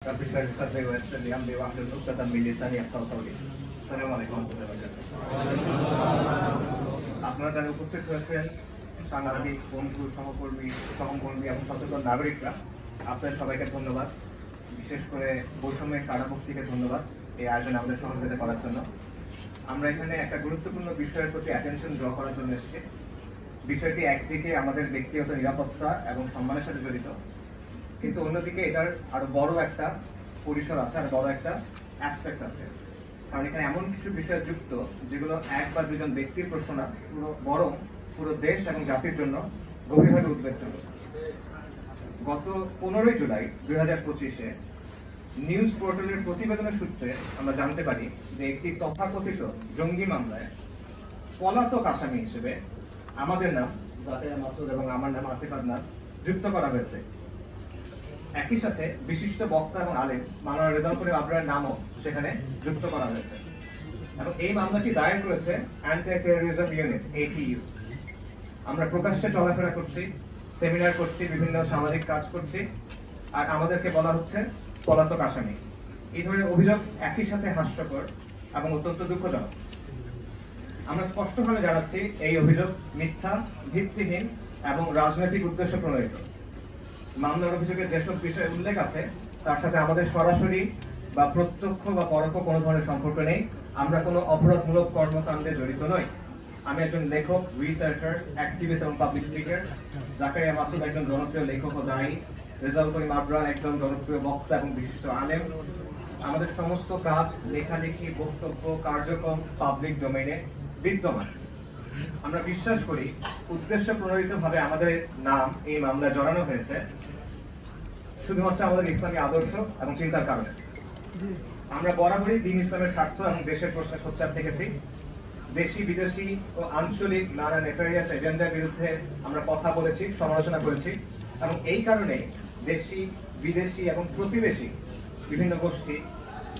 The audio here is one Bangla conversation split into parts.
رب اشرح لي صدري ويسر لي امري واحلل عقدة من لساني يفقهوا قولي। আসসালামু আলাইকুম ওয়া রাহমাতুল্লাহি ওয়া বারাকাতুহু। আপনারা যারা উপস্থিত হয়েছেন, সাংবাদিক বন্ধু, সহকর্মী এবং সচেতন নাগরিকরা, আপনাদের সবাইকে ধন্যবাদ। বিশেষ করে বৈষম্যের কারামুক্তিকে ধন্যবাদ এই আয়োজনে আমাদের সহযোগিতা করার জন্য। আমরা এখানে একটা গুরুত্বপূর্ণ বিষয়ের প্রতি অ্যাটেনশন ড্র করার জন্য এসেছি। বিষয়টি একদিকে আমাদের ব্যক্তিগত নিরাপত্তা এবং সম্মানের সাথে জড়িত, কিন্তু অন্যদিকে এটার আরো বড় একটা পরিসর আছে, আরো বড় একটা অ্যাসপেক্ট আছে। কারণ এখানে এমন কিছু বিষয় যুক্ত যেগুলো এক বা দুজন ব্যক্তির প্রশ্ন না, বরং পুরো দেশ এবং জাতির জন্য গভীরভাবে উদ্বেগজনক। গত 15 জুলাই 2025-এ নিউজ পোর্টালের প্রতিবেদনের সূত্রে আমরা জানতে পারি যে একটি তথাকথিত জঙ্গি মামলায় পলাতক আসামি হিসেবে আমাদের নাম জাকেয়া মাসুদ এবং আমার নাম আসিফ আদনান যুক্ত করা হয়েছে। একই সাথে বিশিষ্ট বক্তা এবং আলেম মাওলানা রেজাউল করিম আবরারের নামও সেখানে যুক্ত করা হয়েছে এবং এই মামলাটি দায়ের করেছে অ্যান্টি টেররিজম ইউনিট ATU। আমরা প্রকাশ্যে চলাফেরা করছি, সেমিনার করছি, বিভিন্ন সামাজিক কাজ করছি, আর আমাদেরকে বলা হচ্ছে পলাতক আসামি। এই ধরনের অভিযোগ একই সাথে হাস্যকর এবং অত্যন্ত দুঃখজনক। আমরা স্পষ্টভাবে জানাচ্ছি এই অভিযোগ মিথ্যা, ভিত্তিহীন এবং রাজনৈতিক উদ্দেশ্য প্রণোদিত। মামলার অভিযোগের যেসব বিষয়ে উল্লেখ আছে তার সাথে আমাদের সরাসরি বা প্রত্যক্ষ বা পরোক্ষ কোনো ধরনের সম্পর্ক নেই। আমরা কোনো অপরাধমূলক কর্মকাণ্ডে জড়িত নই। আমি একজন লেখক, রিসার্চার, অ্যাক্টিভিস্ট এবং পাবলিক স্পিকার। জাকেয়া মাসুদ একজন জনপ্রিয় লেখক ও দায়ী। রেজাউল করিম আবরার একজন জনপ্রিয় বক্তা এবং বিশিষ্ট আলেম। আমাদের সমস্ত কাজ, লেখালেখি, বক্তব্য, কার্যক্রম পাবলিক ডোমেইনে বিদ্যমান। আমরা বিশ্বাস করি উদ্দেশ্য প্রণোদিতভাবে আমাদের নাম এই মামলায় জড়ানো হয়েছে শুধুমাত্র আমাদের ইসলামী আদর্শ এবং চিন্তার কারণে। আমরা বরাবরই দ্বীন ইসলামের স্বার্থ এবং দেশের প্রশ্নে সোচ্চার থেকেছি। দেশি, বিদেশি ও আঞ্চলিক নানা নেফারিয়াস এজেন্ডার বিরুদ্ধে আমরা কথা বলেছি, সমালোচনা করেছি এবং এই কারণে দেশি, বিদেশি এবং প্রতিবেশী বিভিন্ন গোষ্ঠী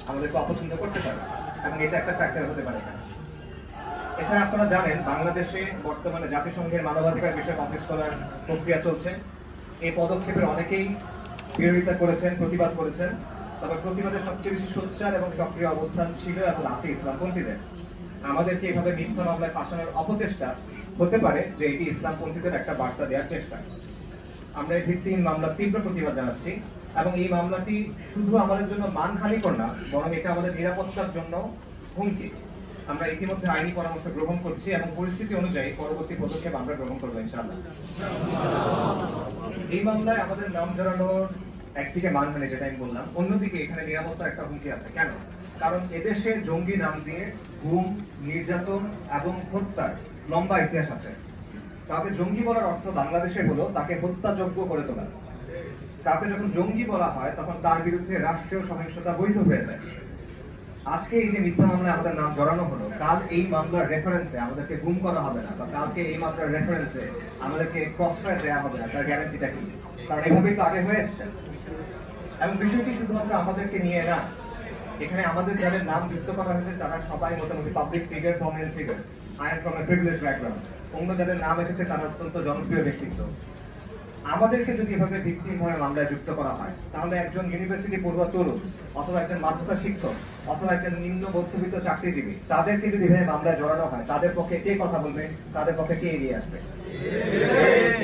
আমাদেরকে অপছন্দ করতে পারে এবং এটা একটা ফ্যাক্টর হতে পারে। এছাড়া আপনারা জানেন বাংলাদেশে বর্তমানে জাতিসংঘের মানবাধিকার বিষয়ক অফিস খোলার প্রক্রিয়া চলছে। এই পদক্ষেপের অনেকেই বিরোধিতা করেছেন, প্রতিবাদ করেছেন, তবে প্রতিবাদের সবচেয়ে বেশি সোচ্চার এবং সক্রিয় অবস্থান ছিল এবং আছে ইসলামপন্থীদের। আমাদেরকে এইভাবে মিথ্যা মামলায় ফাঁসানোর অপচেষ্টা হতে পারে যে এটি ইসলামপন্থীদের একটা বার্তা দেওয়ার চেষ্টা। আমরা এই ভিত্তিহীন মামলার তীব্র প্রতিবাদ জানাচ্ছি এবং এই মামলাটি শুধু আমাদের জন্য মানহানিকর না, বরং এটা আমাদের নিরাপত্তার জন্য হুমকি। আমরা ইতিমধ্যে আইনি পরামর্শ গ্রহণ করছি এবং পরিস্থিতি অনুযায়ী পরবর্তী পদক্ষেপ আমরা গ্রহণ করবো ইনশাআল্লাহ। এই মামলায় আমাদের নাম জড়ানোর একদিকে মানহানি, যেটা আমি বললাম, অন্যদিকে এখানে নিরাপত্তার একটা হুমকি আছে। কেন? কারণ এদেশে জঙ্গি নাম দিয়ে গুম, নির্যাতন এবং হত্যার লম্বা ইতিহাস আছে। কাউকে জঙ্গি বলার অর্থ বাংলাদেশে হলো তাকে হত্যাযোগ্য করে তোলা। কাউকে যখন জঙ্গি বলা হয় তখন তার বিরুদ্ধে রাষ্ট্রীয় সহিংসতা বৈধ হয়ে যায়। আজকে এই যে মিথ্যা মামলায় আমাদের নাম জড়ানো হলো, কাল এই মামলার রেফারেন্সে আমাদেরকে গুম করা হবে না, বা কালকে এই মামলার রেফারেন্সে আমাদেরকে ক্রসফায়ার দেওয়া হবে না, তার গ্যারান্টিটা কি? কারণ এভাবেই তো আগে হয়ে এসছে। এবং বিষয়টি শুধুমাত্র আমাদেরকে নিয়ে না, এখানে আমাদের যাদের নাম যুক্ত করা হয়েছে তারা সবাই মোটামুটি public figure, prominent figure. I am from a privilege background. অন্য যাদের নাম এসেছে তারা অত্যন্ত জনপ্রিয় ব্যক্তিত্ব। আমাদেরকে যদি এভাবে ভিত্তিহীনভাবে মামলায় যুক্ত করা হয়, তাহলে একজন ইউনিভার্সিটি পড়ুয়া তরুণ অথবা একজন মাদ্রাসা শিক্ষক অথবা একজন নিম্ন মধ্যবিত্ত চাকরিজীবী, তাদেরকে যদি এভাবে মামলায় জড়ানো হয়, তাদের পক্ষে কে কথা বলবে? তাদের পক্ষে কে এগিয়ে আসবে?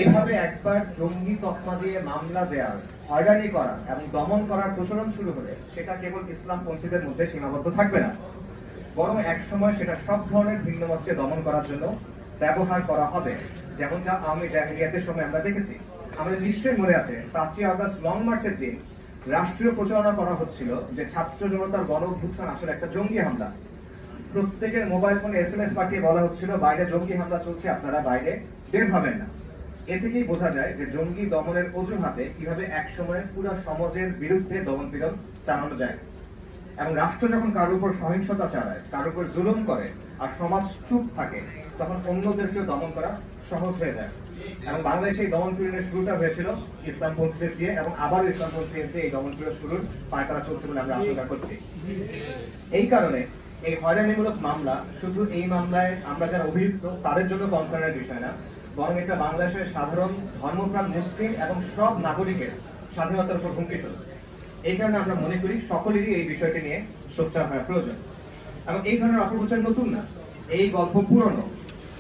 এভাবে একবার জঙ্গি তকমা দিয়ে মামলা দেওয়ার, হয়রানি করার এবং দমন করার প্রচলন শুরু হলে সেটা কেবল ইসলামপন্থীদের মধ্যে সীমাবদ্ধ থাকবে না, বরং একসময় সেটা সব ধরনের ভিন্ন মতকে দমন করার জন্য ব্যবহার করা হবে। যেমনটা আওয়ামী জাহেলিয়াতের সময় আমরা দেখেছি। আমাদের নিশ্চয়ই মনে আছে 5ই আগস্ট লং মার্চের দিন রাষ্ট্রীয় প্রচারণা করা হচ্ছিল যে ছাত্র জনতার গণ অভ্যুত্থান আসলে একটা জঙ্গি হামলা। প্রত্যেকের মোবাইল ফোনে SMS পাঠিয়ে বলা হচ্ছিল বাইরে জঙ্গি হামলা চলছে, আপনারা বাইরে বের হবেন না। এ থেকেই বোঝা যায় যে জঙ্গি দমনের অজুহাতে কিভাবে এক সময় পুরো সমাজের বিরুদ্ধে দমন পীড়ন চালানো যায়। এবং রাষ্ট্র যখন কারোর উপর সহিংসতা চালায়, কারোর উপর জুলুম করে আর সমাজ চুপ থাকে, তখন অন্যদেরকেও দমন করা সহজ হয়ে যায়। এবং বাংলাদেশে এই দমন পীড়নের শুরুটা হয়েছিল ইসলামপন্থীদের দিয়ে এবং আবারও ইসলামপন্থীদের দিয়ে এই দমন পীড়ন শুরুর পায়তারা চলছে বলে আমরা আশঙ্কা করছি। এই কারণে এই হয়রানিমূলক মামলা শুধু এই মামলায় আমরা যারা অভিযুক্ত তাদের জন্য কনসার্নের বিষয় না, বরং এটা বাংলাদেশের সাধারণ ধর্মপ্রাণ মুসলিম এবং সব নাগরিকের স্বাধীনতার উপর হুমকি স্বরূপ। এই কারণে আমরা মনে করি সকলেরই এই বিষয়টি নিয়ে সোচ্চার হওয়া প্রয়োজন। এবং এই ধরনের অপপ্রচার নতুন না, এই গল্প পুরনো।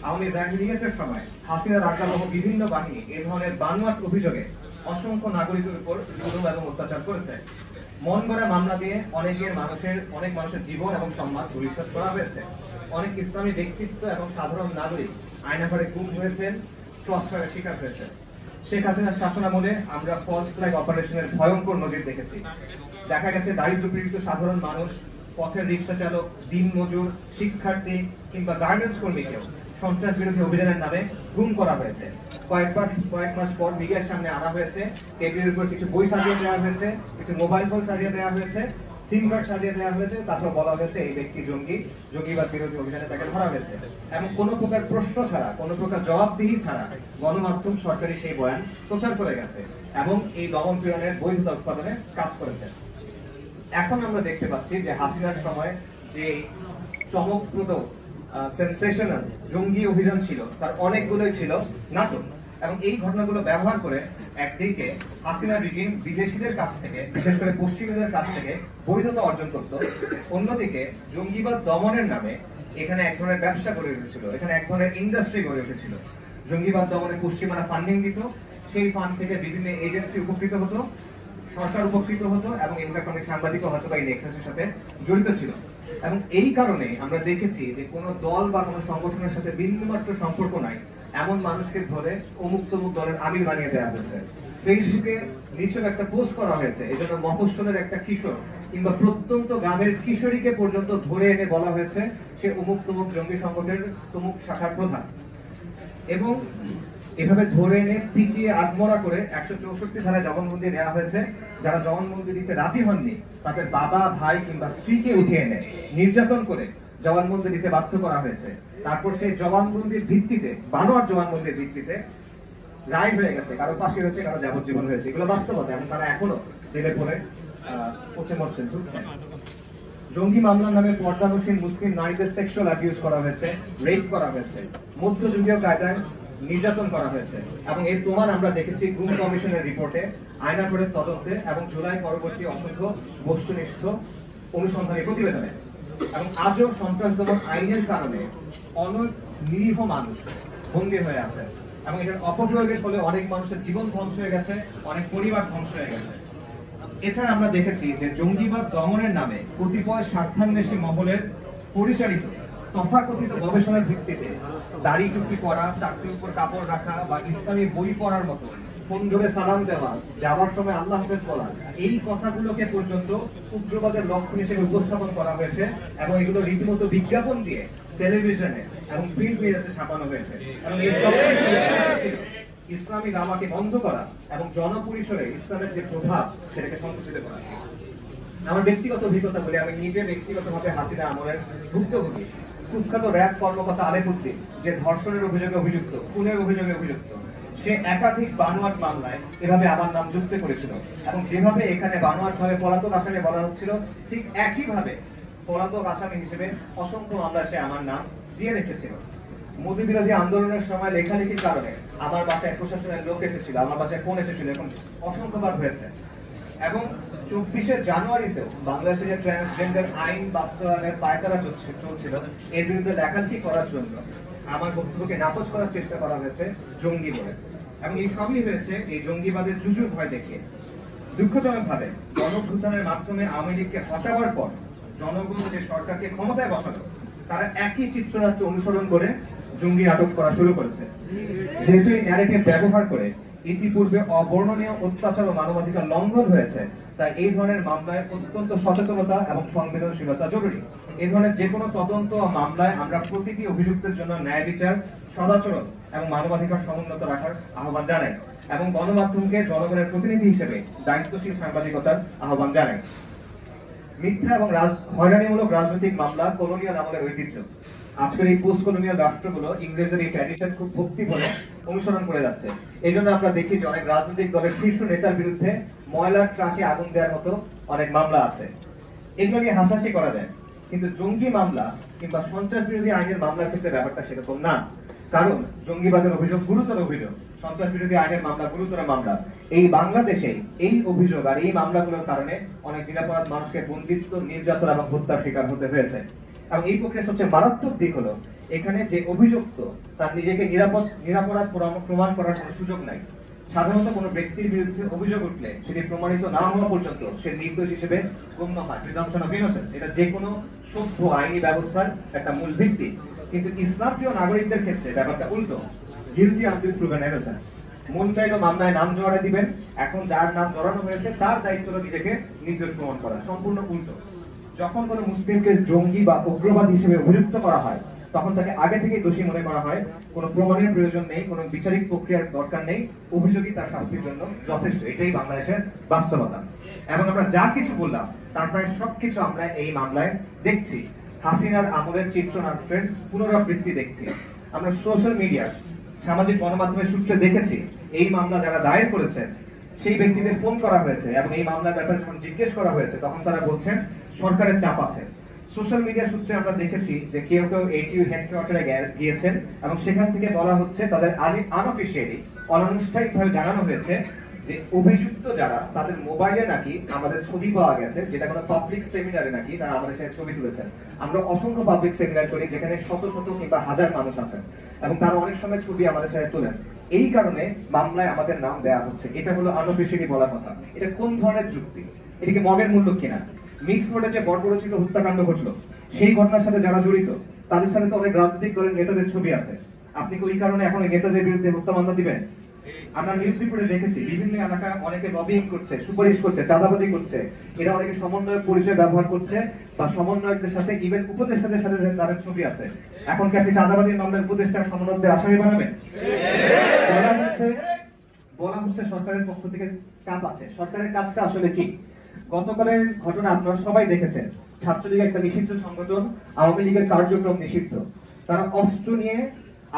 আওয়ামী জাহিলিয়াতের সময় হাসিনার আগ্রাসহ বিভিন্ন বাহিনী এই ধরনের বানোয়াট অভিযোগে অসংখ্য নাগরিকের উপর জুলুম এবং অত্যাচার করেছে। মন গড়া মামলা দিয়ে অনেক মানুষের জীবন এবং সম্মান ধূলিসাৎ করা হয়েছে। অনেক ইসলামী ব্যক্তিত্ব এবং সাধারণ নাগরিক আয়নাঘরে গুম হয়েছেন, ক্রসফায়ারের শিকার হয়েছে। শেখ হাসিনার শাসনামলে আমরা ফলস ফ্ল্যাগ অপারেশনের ভয়ঙ্কর নজির দেখেছি। দেখা গেছে দারিদ্র পীড়িত সাধারণ মানুষ, পথের রিক্সা চালক, দিন মজুর, শিক্ষার্থী কিংবা গার্মেন্টস কর্মীকেও সন্ত্রাস বিরোধী অভিযানের নামে গুম করা হয়েছে। কয়েক মাস পর মিডিয়ার সামনে আনা হয়েছে, টেবিলের উপর কিছু বই সাজিয়ে দেওয়া হয়েছে, কিছু মোবাইল ফোন সাজিয়ে দেওয়া হয়েছে, সিম কার্ড সাজিয়ে দেওয়া হয়েছে, তারপর বলা হয়েছে এই ব্যক্তি জঙ্গিবাদ বিরোধী অভিযানে তাকে ধরা হয়েছে। এবং কোনো প্রকার প্রশ্ন ছাড়া, কোনো প্রকার জবাবদিহি ছাড়া গণমাধ্যম সরকারি সেই বয়ান প্রচার করে গেছে এবং এই দমন পীড়নের বৈধতা উৎপাদনে কাজ করেছে। এখন আমরা দেখতে পাচ্ছি যে হাসিনার সময় যে চমকপ্রদ সেনসেশনাল জঙ্গি অভিযান ছিল তার অনেকগুলোই ছিল নাটক। এবং এই ঘটনাগুলো ব্যবহার করে একদিকে হাসিনা রিজিম বিদেশিদের কাছ থেকে, বিশেষ করে পশ্চিমীদের কাছ থেকে বৈধতা অর্জন করত, অন্যদিকে জঙ্গিবাদ দমনের নামে এখানে এক ধরনের ব্যবসা গড়ে উঠেছিল, এখানে এক ধরনের ইন্ডাস্ট্রি গড়ে উঠেছিল। জঙ্গিবাদ দমনে পশ্চিমারা ফান্ডিং দিত, সেই ফান্ড থেকে বিভিন্ন এজেন্সি উপকৃত হতো, সরকার উপকৃত হতো এবং ইনফ্যাক্ট অনেক সাংবাদিকও হয়তো বা এই নেক্সাসের সাথে জড়িত ছিল। এবং এই কারণে আমরা দেখেছি যে কোনো দল বা কোনো সংগঠনের সাথে বিন্দুমাত্র সম্পর্ক নাই এমন মানুষকে ধরে অমুক তমুক দলের আমির বানিয়ে দেওয়া হয়েছে। ফেসবুকে নিচে একটা পোস্ট করা হয়েছে, এজন্য মফস্বলের একটা কিশোর কিংবা প্রত্যন্ত গ্রামের কিশোরীকে পর্যন্ত ধরে এনে বলা হয়েছে সে অমুক তমুক জঙ্গি সংগঠনের তমুক শাখার প্রধান। এবং এভাবে ধরে এনে পিটিয়ে আত্মরা করে 164 ধারায় জবানবন্দি নেওয়া হয়েছে। যারা জবানবন্দি দিতে রাজি হননি তাদের বাবা, ভাই কিংবা স্ত্রীকে উঠিয়ে এনে নির্যাতন করে জবানবন্দি দিতে বাধ্য করা হয়েছে। তারপর সেই জবানবন্দির ভিত্তিতে, বানোয়ার জবানবন্দির ভিত্তিতে রায় হয়ে গেছে, কারো ফাঁসি হয়েছে, কারো যাবজ্জীবন হয়েছে। এগুলো বাস্তবতা এবং তারা এখনো জেলে পড়ে পচে মরছেন, ঢুকছেন। জঙ্গি মামলার নামে পর্দানসীন মুসলিম নারীদের সেক্সুয়াল অ্যাবিউজ করা হয়েছে, রেপ করা হয়েছে, মধ্যযুগীয় কায়দায় নির্যাতন করা হয়েছে। এবং এর প্রমাণ আমরা দেখেছি গুম কমিশনের রিপোর্টে, আয়নাঘরের তদন্তে এবং জুলাই পরবর্তী অসংখ্য বস্তুনিষ্ঠ অনুসন্ধানী প্রতিবেদনে। এবং আজও সন্ত্রাস দমন আইনের কারণে অনেক নিরীহ মানুষ বন্দী হয়ে আছে এবং এটার অপপ্রয়োগের ফলে অনেক মানুষের জীবন ধ্বংস হয়ে গেছে, অনেক পরিবার ধ্বংস হয়ে গেছে। এছাড়া আমরা দেখেছি যে জঙ্গিবাদ দমনের নামে কতিপয় স্বার্থান্বেষী মহলের পরিচালিত তথাকথিত গবেষণার ভিত্তিতে দাড়ি টুপি পরা, চাকরির উপর কাপড় রাখা বা ইসলামী বই পড়ার মতো, ফোন ধরে সালাম দেওয়া, যাওয়ার সময় আল্লাহ হাফেজ বলা, এই কথাগুলোকে পর্যন্ত উগ্রবাদের লক্ষণ হিসেবে উপস্থাপন করা হয়েছে এবং এগুলো রীতিমতো বিজ্ঞাপন দিয়ে টেলিভিশনে এবং প্রিন্ট মিডিয়াতে ছাপানো হয়েছে। এবং এই ইসলামী দাওয়াকে বন্ধ করা এবং জনপরিসরে ইসলামের যে প্রভাব সেটাকে সংকুচিত করা। আমার ব্যক্তিগত অভিজ্ঞতা বলে, আমি নিজে ব্যক্তিগতভাবে হাসিনা আমলের ভুক্তভোগী। কুখ্যাত র্যাব কর্মকর্তা আলেকুদ্দিন, যে ধর্ষণের অভিযোগে অভিযুক্ত, খুনের অভিযোগে অভিযুক্ত, সে একাধিক বানোয়াট মামলায় এভাবে আমার নাম যুক্ত করেছিল। এবং যেভাবে এখানে বানোয়াট ভাবে পলাতক আসামি বলা হচ্ছিল, ঠিক একইভাবে পলাতক আসামি হিসেবে অসংখ্য মামলায় সে আমার নাম দিয়ে রেখেছিল। মোদী বিরোধী আন্দোলনের সময় লেখালেখির কারণে আমার বাসায় প্রশাসনের লোক এসেছিল, আমার বাসায় ফোন এসেছিল, এখন অসংখ্যবার হয়েছে। এবং 24শে জানুয়ারিতেও বাংলাদেশে যে ট্রান্সজেন্ডার আইন বাস্তবায়নের পায়তারা চলছিল, এর বিরুদ্ধে লেখালেখি করার জন্য আমার বক্তব্যকে নাকচ করার চেষ্টা করা হয়েছে জঙ্গি বলে। এবং এই সবই হয়েছে এই জঙ্গিবাদের জুজুর ভয় দেখিয়ে। দুঃখজনকভাবে গণঅভ্যুত্থানের মাধ্যমে আওয়ামী লীগকে হটাবার পর জনগণ যে সরকারকে ক্ষমতায় বসালো, তারা একই চিত্রনাট্য অনুসরণ করে জঙ্গি নাটক করা শুরু করেছে। যেহেতু এই ন্যারেটিভ ব্যবহার করে ইতিপূর্বে অবর্ণনীয় অত্যাচার ও মানবাধিকার লঙ্ঘন হয়েছে, তাই এই ধরনের মামলায় অত্যন্ত সচেতনতা এবং সংবেদনশীলতা জরুরি। এই ধরনের যে কোনো তদন্ত ও মামলায় আমরা প্রতিটি অভিযুক্তের জন্য ন্যায় বিচার, সদাচরণ এবং মানবাধিকার সমুন্নত রাখার আহ্বান জানাই এবং গণমাধ্যমকে জনগণের প্রতিনিধি হিসেবে দায়িত্বশীল সাংবাদিকতার আহ্বান জানাই। মিথ্যা এবং হয়রানিমূলক রাজনৈতিক মামলা কলোনিয়াল আমলের ঐতিহ্য। আজকের এই পোস্ট কলোনিয়াল রাষ্ট্রগুলো ইংরেজের এই ট্র্যাডিশন খুব ভক্তি ভরে অনুসরণ করে যাচ্ছে। এই জন্য আমরা দেখি যে অনেক রাজনৈতিক দলের শীর্ষ নেতার বিরুদ্ধে ময়লার ট্রাকে আগুন দেওয়ার মতো অনেক মামলা আছে। এগুলো নিয়ে হাসাহাসি করা যায়, কিন্তু জঙ্গি মামলা কিংবা সন্ত্রাস বিরোধী আইনের মামলার ক্ষেত্রে ব্যাপারটা সেরকম না। কারণ জঙ্গিবাদের অভিযোগ গুরুতর অভিযোগ। সন্ত্রাস বিরোধী আইনের মামলা গুরুতর মামলা। এই বাংলাদেশে এই অভিযোগ আর এই মামলাগুলোর কারণে অনেক নিরাপরাধ মানুষকে বন্দিত্ব, নির্যাতন এবং হত্যার শিকার হতে হয়েছে। এবং এই প্রক্রিয়ার সবচেয়ে মারাত্মক দিক হলো এখানে যে অভিযুক্ত তার নিজেকে নিরাপরাধ প্রমাণ করার কোনো সুযোগ নাই। সাধারণত কোনো ব্যক্তির বিরুদ্ধে অভিযোগ উঠলে সেটি প্রমাণিত না হওয়া পর্যন্ত সে নির্দোষ হিসেবে গণ্য হয়, প্রিজাম্পশন অফ ইনোসেন্স। এটা যে কোনো সভ্য আইনি ব্যবস্থার একটা মূল ভিত্তি। কিন্তু ইসলাম প্রিয় নাগরিকদের ক্ষেত্রে ব্যাপারটা উল্টো, গিলটি আনটিল প্রুভেন ইনোসেন্ট। মন চাইলো মামলায় নাম জড়াতে দিবেন, এখন যার নাম জড়ানো হয়েছে তার দায়িত্ব হলো নিজেকে নির্দোষ প্রমাণ করা। সম্পূর্ণ উল্টো। যখন কোনো মুসলিমকে জঙ্গি বা উগ্রবাদী হিসেবে অভিযুক্ত করা হয় তখন তাকে আগে থেকে দোষী মনে করা হয়, কোনো প্রমাণের প্রয়োজন নেই, কোনো বিচারিক প্রক্রিয়ার দরকার নেই, অভিযোগই তার শাস্তির জন্য যথেষ্ট। এটাই বাংলাদেশের বাস্তবতা। এবং আমরা যা কিছু বললাম তার প্রায় সবকিছু আমরা এই মামলায় দেখছি। হাসিনার আমলের চিত্রনাট্যের পুনরাবৃত্তি দেখছি। আমরা সোশ্যাল মিডিয়া, সামাজিক গণমাধ্যমের সূত্রে দেখেছি এই মামলা যারা দায়ের করেছেন সেই ব্যক্তিদের ফোন করা হয়েছে এবং এই মামলার ব্যাপারে যখন জিজ্ঞেস করা হয়েছে তখন তারা বলছেন সরকারের চাপ আছে। সোশ্যাল মিডিয়া সূত্রে আমরা দেখেছি যে কেউ কেউ এইচইউ হেডকোয়ার্টারে গিয়েছেন এবং সেখান থেকে বলা হচ্ছে তাদের আনঅফিশিয়ালি, অনানুষ্ঠানিকভাবে জানানো হয়েছে যে অভিযুক্ত যারা তাদের মোবাইলে নাকি আমাদের ছবি পাওয়া গেছে, যেটা কোনো পাবলিক সেমিনারে নাকি তারা আমাদের সাথে ছবি তুলেছেন। আমরা অসংখ্য পাবলিক সেমিনার করি যেখানে শত শত কিংবা হাজার মানুষ আছেন এবং তারা অনেক সময় ছবি আমাদের সাথে তোলেন। এই কারণে মামলায় আমাদের নাম দেওয়া হচ্ছে। এটা হলো আনঅফিশিয়ালি বলার কথা। এটা কোন ধরনের যুক্তি? এটা কি মগের মূল্য কিনা? মিক্স রোডে যে বর্বরচিত হত্যাকাণ্ড ঘটলো সেই ঘটনার সাথে যারা জড়িত তাদের সাথে তো অনেক রাজনৈতিক দলের নেতাদের ছবি আছে। আপনি কি ওই কারণে এখন নেতাদের বিরুদ্ধে হত্যা মামলা দিবেন? আমরা নিউজ রিপোর্টে দেখেছি বিভিন্ন এলাকায় অনেকে লবিং করছে, সুপারিশ করছে, চাঁদাবাজি করছে। এরা অনেকে সমন্বয়ক পরিচয় ব্যবহার করছে বা সমন্বয়কদের সাথে ইভেন উপদেষ্টাদের সাথে তাদের ছবি আছে। এখন কি আপনি চাঁদাবাজির মামলার উপদেষ্টার সমন্বয়কদের আসামি বানাবেন? বলা হচ্ছে সরকারের পক্ষ থেকে চাপ আছে। সরকারের কাজটা আসলে কি? গতকালের ঘটনা আপনারা সবাই দেখেছেন। ছাত্রলীগ একটা নিষিদ্ধ সংগঠন, আওয়ামী লীগের কার্যক্রম নিষিদ্ধ। তারা অস্ত্র নিয়ে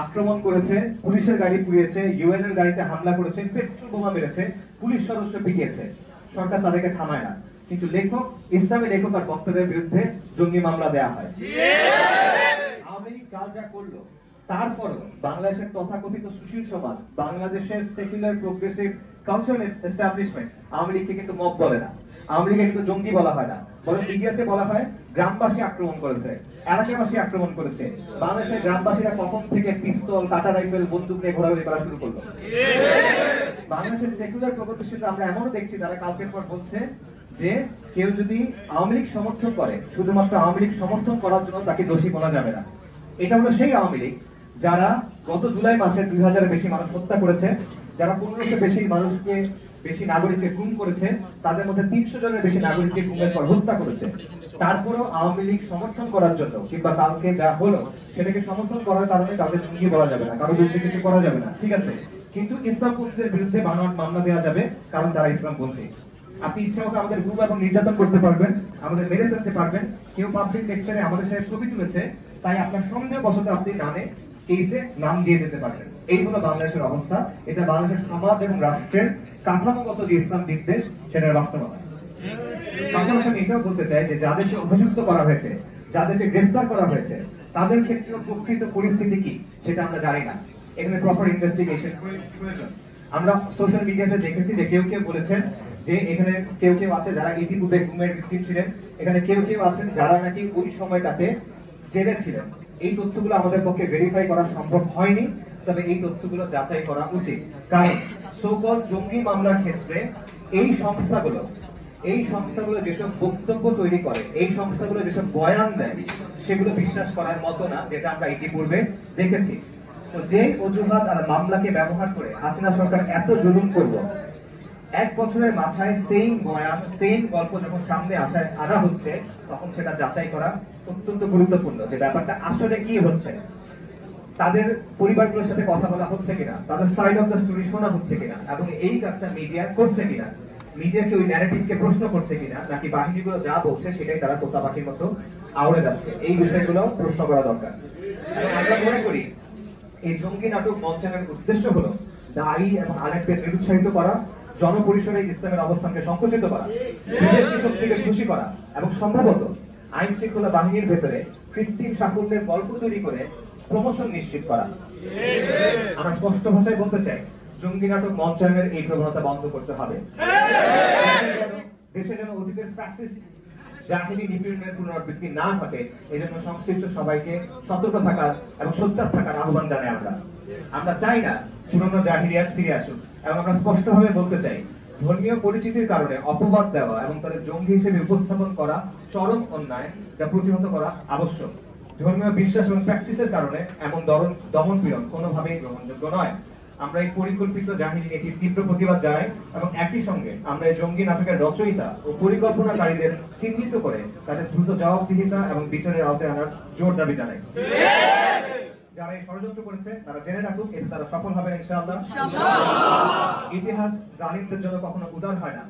আক্রমণ করেছে, পুলিশের গাড়ি পুড়িয়েছে, ইউএন এর গাড়িতে হামলা করেছে, পেট্রোল বোমা মেরেছে, পুলিশ সদস্য পিটিয়েছে। সরকার তাদেরকে থামায় না। কিন্তু লেখক, ইসলামী লেখক আর বক্তাদের বিরুদ্ধে জঙ্গি মামলা দেয়া হয়। আওয়ামী লীগ কাল যা করলো তারপরও বাংলাদেশের তথাকথিত সুশীল সমাজ, বাংলাদেশের secular progressive cultural establishment Awami লীগকে কিন্তু মব বলে না, আওয়ামী লীগকে কিন্তু জঙ্গি বলা হয় না। বরং মিডিয়াতে বলা হয় গ্রামবাসী আক্রমণ করেছে, এলাকাবাসী আক্রমণ করেছে। বাংলাদেশের গ্রামবাসীরা কখন থেকে পিস্তল, কাটা রাইফেল, বন্দুক নিয়ে ঘোরাঘুরি করা শুরু করলো? বাংলাদেশের সেকুলার প্রগতিশীলরা আমরা এমনও দেখছি তারা কালকের পর বলছে যে কেউ যদি আওয়ামী লীগ সমর্থন করে শুধুমাত্র আওয়ামী লীগ সমর্থন করার জন্য তাকে দোষী বলা যাবে না। এটা হলো সেই আওয়ামী লীগ যারা গত জুলাই মাসে 2000-এর বেশি মানুষ হত্যা করেছে, যারা 1500 বেশি মানুষকে, বেশি নাগরিককে গুম করেছে, তাদের মধ্যে 300 জনের বেশি নাগরিককে গুমের পর হত্যা করেছে। তারপরও আওয়ামী লীগ সমর্থন করার জন্য কিংবা কালকে যা হলো সেটাকে সমর্থন করার কারণে তাদের জঙ্গি বলা যাবে না, কারো বিরুদ্ধে কিছু করা যাবে না, ঠিক আছে। কিন্তু ইসলামপন্থীদের বিরুদ্ধে বানোয়াট মামলা দেওয়া যাবে, কারণ তারা ইসলামপন্থী। আপনি ইচ্ছা মতো আমাদের গুম এবং নির্যাতন করতে পারবেন, আমাদের মেরে ফেলতে পারবেন। কেউ পাবলিক লেকচারে আমাদের সাথে ছবি তুলেছে তাই আপনার সন্দেহ বশত আপনি নামে কেসে নাম দিয়ে দিতে পারবেন। এই হলো বাংলাদেশের অবস্থা। এটা বাংলাদেশের সমাজ এবং রাষ্ট্রের কাঠামোগত যে ইসলাম বিদ্বেষ সেটার বাস্তবতা। পাশাপাশি আমি এটাও বলতে চাই যে যাদেরকে অভিযুক্ত করা হয়েছে, যাদেরকে গ্রেফতার করা হয়েছে, তাদের ক্ষেত্রে প্রকৃত পরিস্থিতি কি সেটা আমরা জানি না। এখানে প্রপার ইনভেস্টিগেশন প্রয়োজন। আমরা সোশ্যাল মিডিয়াতে দেখেছি যে কেউ কেউ বলেছেন যে এখানে কেউ কেউ আছে যারা ইতিপূর্বে গুমের ভিকটিম ছিলেন, এখানে কেউ কেউ আছেন যারা নাকি ওই সময়টাতে জেলে ছিলেন। এই তথ্যগুলো আমাদের পক্ষে ভেরিফাই করা সম্ভব হয়নি, তবে এই তথ্যগুলো যাচাই করা উচিত। কারণ সো-কল্ড জঙ্গি মামলার ক্ষেত্রে এই সংস্থাগুলো যেসব বক্তব্য তৈরি করে, এই সংস্থাগুলো যেসব বয়ান দেয়, সেগুলো বিশ্বাস করার মতো না, যেটা আমরা ইতিপূর্বে দেখেছি। তো যে অজুহাত আর মামলাকে ব্যবহার করে হাসিনা সরকার এত জুলুম করলো, 1 বছরের মাথায় সেম বয়ান, সেম গল্প যখন সামনে আনা হচ্ছে, তখন সেটা যাচাই করা অত্যন্ত গুরুত্বপূর্ণ যে ব্যাপারটা আসলে কি হচ্ছে। তাদের পরিবারগুলোর সাথে কথা বলা হচ্ছে কিনা, তাদের সাইড অফ দ্য স্টোরি শোনা হচ্ছে কিনা, এবং এই কাজটা মিডিয়া করছে কিনা, মিডিয়াকে ওই ন্যারেটিভকে প্রশ্ন করছে কিনা, নাকি বাহিনীগুলো যা বলছে সেটাই তারা তোতা পাখির মতো আওড়ে যাচ্ছে। এই বিষয়গুলো প্রশ্ন করা দরকার। আমরা মনে করি এই জঙ্গি নাটক মঞ্চায়নের উদ্দেশ্য হলো দায়ী এবং আলেমদের নিরুৎসাহিত করা, জনপরিসরে ইসলামের অবস্থানকে সংকুচিত করা, বিদেশি শক্তিকে খুশি করা এবং সম্ভবত আইন শৃঙ্খলা বাহিনীর ভেতরে কৃত্রিম সাফল্যের গল্প তৈরি করে প্রমোশন নিশ্চিত করা। আমরা স্পষ্ট ভাষায় বলতে চাই জঙ্গি নাটক মঞ্চায়নের এই প্রবণতা বন্ধ করতে হবে। দেশে যেন অতীতের ফ্যাসিস্ট জাহিলি নিপীড়নের পুনরাবৃত্তি না ঘটে, এই জন্য সংশ্লিষ্ট সবাইকে সতর্ক থাকার এবং সোচ্চার থাকার আহ্বান জানাই আমরা চাই না পুরনো জাহিলিয়াত ফিরে আসুক, এবং আমরা স্পষ্টভাবে বলতে চাই ধর্মীয় পরিচিতির কারণে অপবাদ দেওয়া এবং তাদের জঙ্গি হিসেবে উপস্থাপন করা চরম অন্যায়, যা প্রতিহত করা আবশ্যক। ধর্মীয় বিশ্বাস এবং প্র্যাকটিসের কারণে এমন দমন পীড়ন কোনোভাবেই গ্রহণযোগ্য নয়। আমরা এই পরিকল্পিত জাহিলি নীতির তীব্র প্রতিবাদ জানাই এবং একই সঙ্গে আমরা এই জঙ্গি নাটকের রচয়িতা ও পরিকল্পনাকারীদের চিহ্নিত করে তাদের দ্রুত জবাবদিহিতা এবং বিচারের আওতায় আনার জোর দাবি জানাই। যারা এই ষড়যন্ত্র করেছে তারা জেনে রাখুক, এতে তারা সফল হবে ইনশাআল্লাহ। ইতিহাস জালিমদের জন্য কখনো উদার হয় না,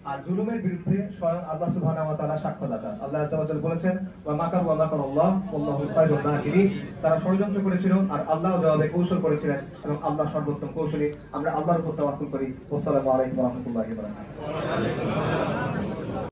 আর জুলুমের বিরুদ্ধে স্বয়ং আল্লাহ সুবহানাহু ওয়া তাআলা সাক্ষ্যদাতা। আল্লাহ আযজা ওয়া জাল্লা বলেছেন, ওয়া মাকারু ওয়া মাকারাল্লাহ ওয়াল্লাহু খায়রুল মাকিরিন। তারা ষড়যন্ত্র করেছিল আর আল্লাহ জবাবে কৌশল করেছিলেন, এবং আল্লাহ সর্বোত্তম কৌশলী। আমরা আল্লাহর উপর তাওয়াক্কুল করি। আসসালামু আলাইকুম ওয়া রাহমাতুল্লাহি ওয়া বারাকাতুহু।